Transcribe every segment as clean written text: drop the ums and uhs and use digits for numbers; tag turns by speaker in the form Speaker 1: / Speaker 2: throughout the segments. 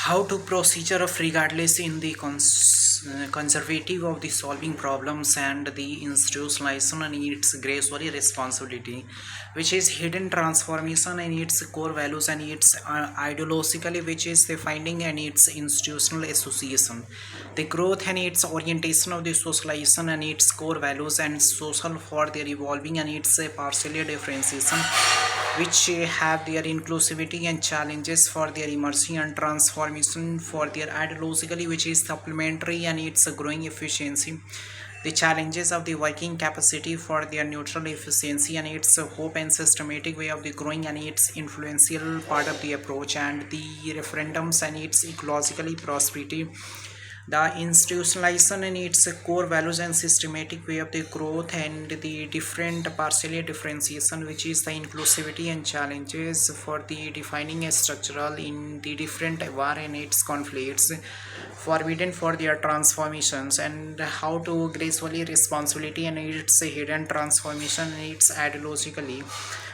Speaker 1: How to procedure of regardless in the conservative of the solving problems and the institutionalization and its gracefully responsibility, which is hidden transformation and its core values and its ideologically, which is the finding and its institutional association, the growth and its orientation of the socialization and its core values and social for their evolving and its partially differentiation, which have their inclusivity and challenges for their emerging and transformation for their ideologically, which is supplementary and its growing efficiency, the challenges of the working capacity for their neutral efficiency and its hope and systematic way of the growing and its influential part of the approach, and the referendums and its ecologically prosperity, the institutionalization and its core values and systematic way of the growth, and the different partially differentiation, which is the inclusivity and challenges for the defining a structural in the different war and its conflicts forbidden for their transformations, and how to gracefully responsibility and its hidden transformation and its ideologically,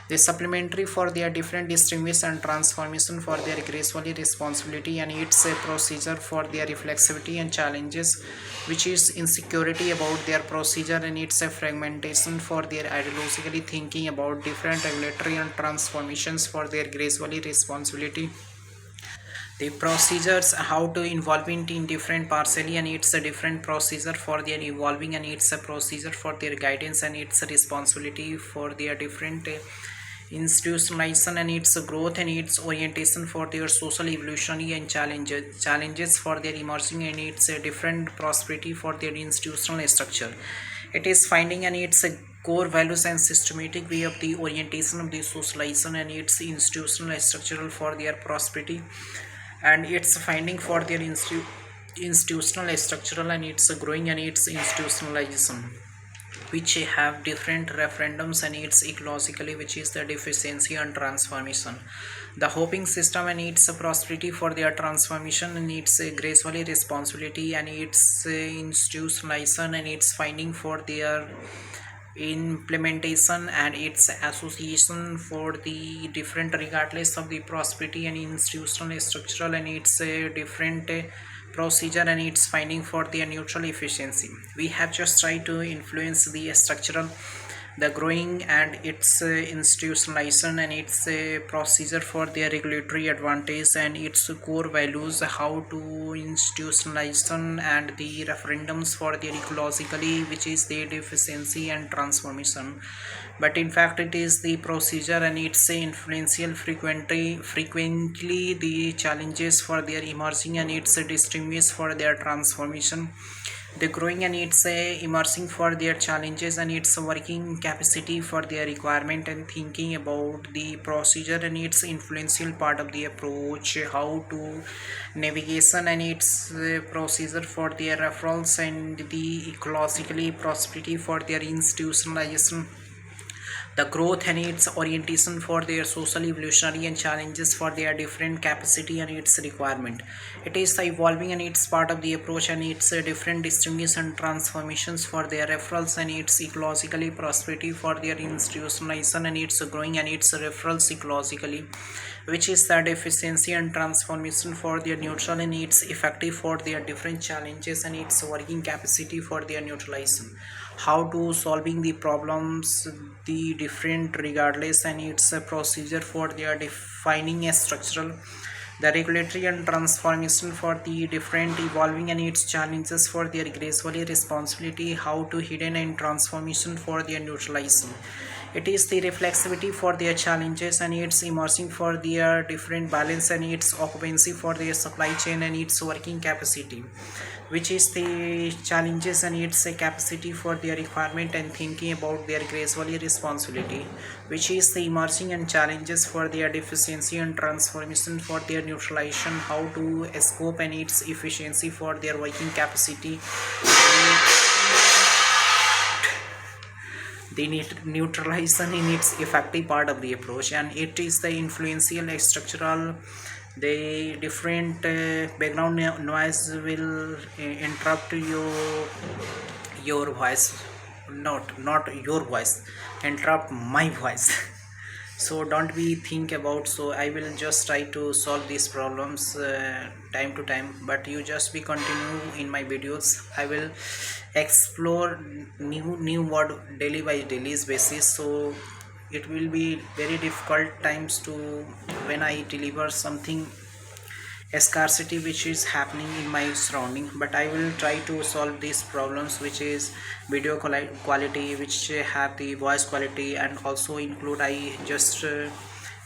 Speaker 1: the supplementary for their different distinguished and transformation for their gracefully responsibility and its a procedure for their reflexivity and challenges, which is insecurity about their procedure and its a fragmentation for their ideologically thinking about different regulatory and transformations for their gracefully responsibility, the procedures how to involve it in different partially and it's a different procedure for their evolving and it's a procedure for their guidance and its responsibility for their different institutionalization and its growth and its orientation for their social evolutionary and challenges for their emerging and its different prosperity for their institutional structure. It is finding and its core values and systematic way of the orientation of the socialization and its institutional structural for their prosperity, and its finding for their institutional structural and its growing and its institutionalization, which have different referendums and its ecologically, which is the deficiency and transformation, the hoping system and its prosperity for their transformation and its gracefully responsibility and its institutionalization and its finding for their implementation and its association for the different regardless of the prosperity and institutional structural and its different procedure and its finding for their neutral efficiency. We have just tried to influence the structural, the growing and its institutionalization and its procedure for their regulatory advantage and its core values, how to institutionalization and the referendums for their ecologically, which is the deficiency and transformation, but in fact it is the procedure and its influential frequently the challenges for their emerging and its distinguished for their transformation, the growing and its emerging for their challenges and its working capacity for their requirement, and thinking about the procedure and its influential part of the approach, how to navigation and its procedure for their referrals, and the ecologically prosperity for their institutionalization, the growth and its orientation for their social evolutionary and challenges for their different capacity and its requirement. It is the evolving and its part of the approach and its different distinguished and transformations for their referrals and its ecologically prosperity for their institutionalization and its growing and its referrals ecologically, which is the deficiency and transformation for their neutral and its effective for their different challenges and its working capacity for their neutralization, how to solving the problems the different regardless and its procedure for their defining a structural, the regulatory and transformation for the different evolving and its challenges for their gracefully responsibility, how to hidden and transformation for their neutralization. It is the reflexivity for their challenges and its emerging for their different balance and its occupancy for their supply chain and its working capacity, which is the challenges and its capacity for their requirement, and thinking about their gracefully responsibility, which is the emerging and challenges for their deficiency and transformation for their neutralization, how to scope and its efficiency for their working capacity, the neutralization in its effective part of the approach, and it is the influential structural, the different background noise will interrupt your voice, not your voice, interrupt my voice. So don't be think about, so I will just try to solve these problems time to time, but you just be continue in my videos. I will explore new word daily by daily basis, so it will be very difficult times to when I deliver something scarcity which is happening in my surrounding, but I will try to solve these problems, which is video quality, which have the voice quality, and also include I just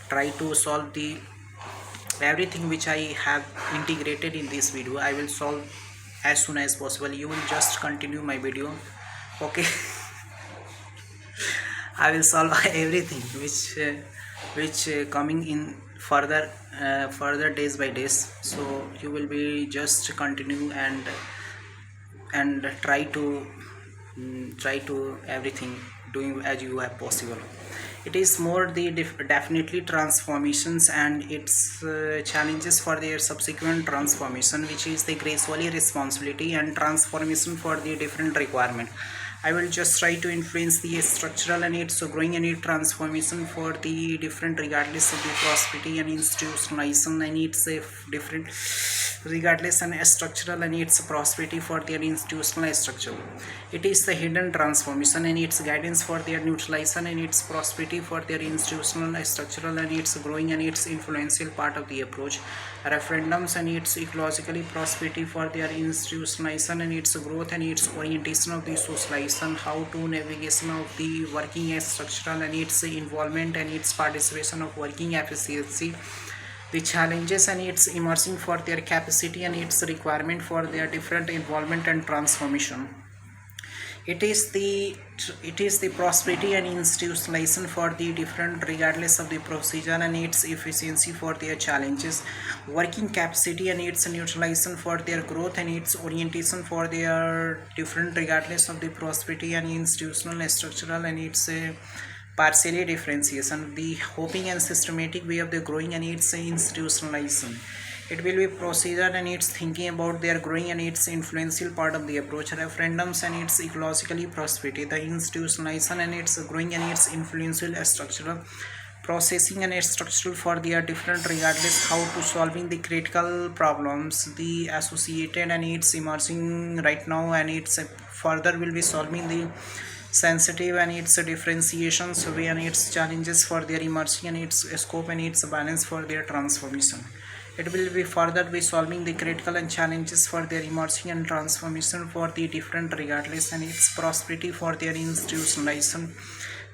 Speaker 1: try to solve the everything which I have integrated in this video. I will solve as soon as possible. You will just continue my video, okay? I will solve everything which coming in further days by days. So you will be just continue and try to everything doing as you have possible. It is more the definitely transformations and its challenges for their subsequent transformation, which is the gracefully responsibility and transformation for the different requirement. I will just try to influence the structural and its growing and its transformation for the different regardless of the prosperity and institutionalization and its different regardless and structural and its prosperity for their institutional structure. It is the hidden transformation and its guidance for their neutralization and its prosperity for their institutional structural and its growing and its influential part of the approach. Referendums and its ecologically prosperity for their institutionalization and its growth and its orientation of the socialization, how to navigation of the working as structural and its involvement and its participation of working efficiency, the challenges and its emerging for their capacity and its requirement for their different involvement and transformation. It is the prosperity and institutionalization for the different regardless of the procedure and its efficiency for their challenges, working capacity and its neutralization for their growth and its orientation for their different regardless of the prosperity and institutional structural and its partially differentiation, the hoping and systematic way of the growing and its institutionalization. It will be procedure and its thinking about their growing and its influential part of the approach, referendums and its ecologically prosperity, the institutionalization and its growing and its influential structural processing and its structural for their different regardless how to solving the critical problems, the associated and its emerging right now and its further will be solving the sensitive and its differentiations way and its challenges for their emerging and its scope and its balance for their transformation. It will be further be solving the critical and challenges for their emerging and transformation for the different regardless and its prosperity for their institutionalization,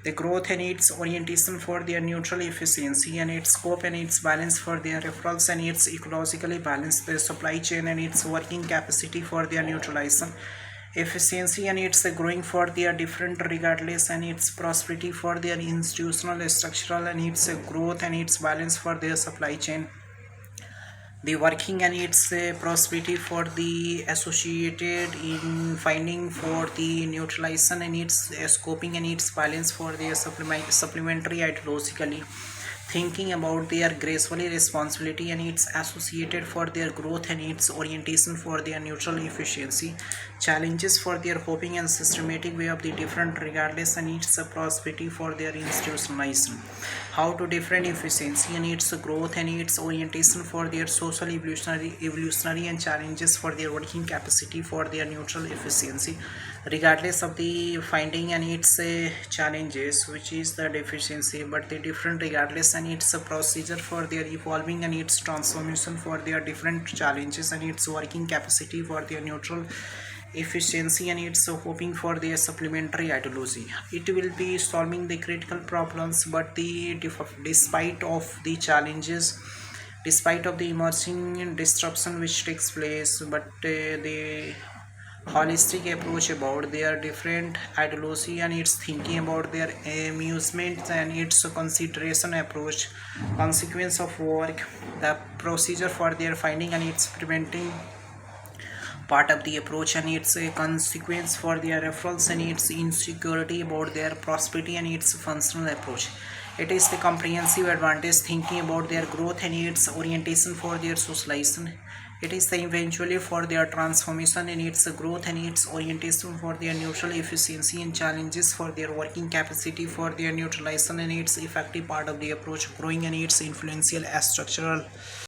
Speaker 1: the growth and its orientation for their neutral efficiency and its scope and its balance for their referrals and its ecologically balance, the supply chain and its working capacity for their neutralization efficiency and its growing for their different regardless and its prosperity for their institutional structural and its growth and its balance for their supply chain, the working and its prosperity for the associated in finding for the neutralization and its scoping and its balance for their supplementary ideologically thinking about their gracefully responsibility and its associated for their growth and its orientation for their neutral efficiency, challenges for their hoping and systematic way of the different regardless and its prosperity for their institutionalization, how to different efficiency and its growth and its orientation for their social evolutionary and challenges for their working capacity for their neutral efficiency regardless of the finding and its challenges which is the deficiency, but the different regardless and its procedure for their evolving and its transformation for their different challenges and its working capacity for their neutral efficiency and its hoping for their supplementary ideology. It will be solving the critical problems, but the despite of the challenges, despite of the emerging disruption which takes place, but the holistic approach about their different ideology and its thinking about their amusement and its consideration approach, consequence of work, the procedure for their finding and its preventing part of the approach and its consequence for their referrals and its insecurity about their prosperity and its functional approach. It is the comprehensive advantage thinking about their growth and its orientation for their socialization. It is eventually for their transformation and its growth and its orientation for their neutral efficiency and challenges for their working capacity for their neutralization and its effective part of the approach growing and its influential as structural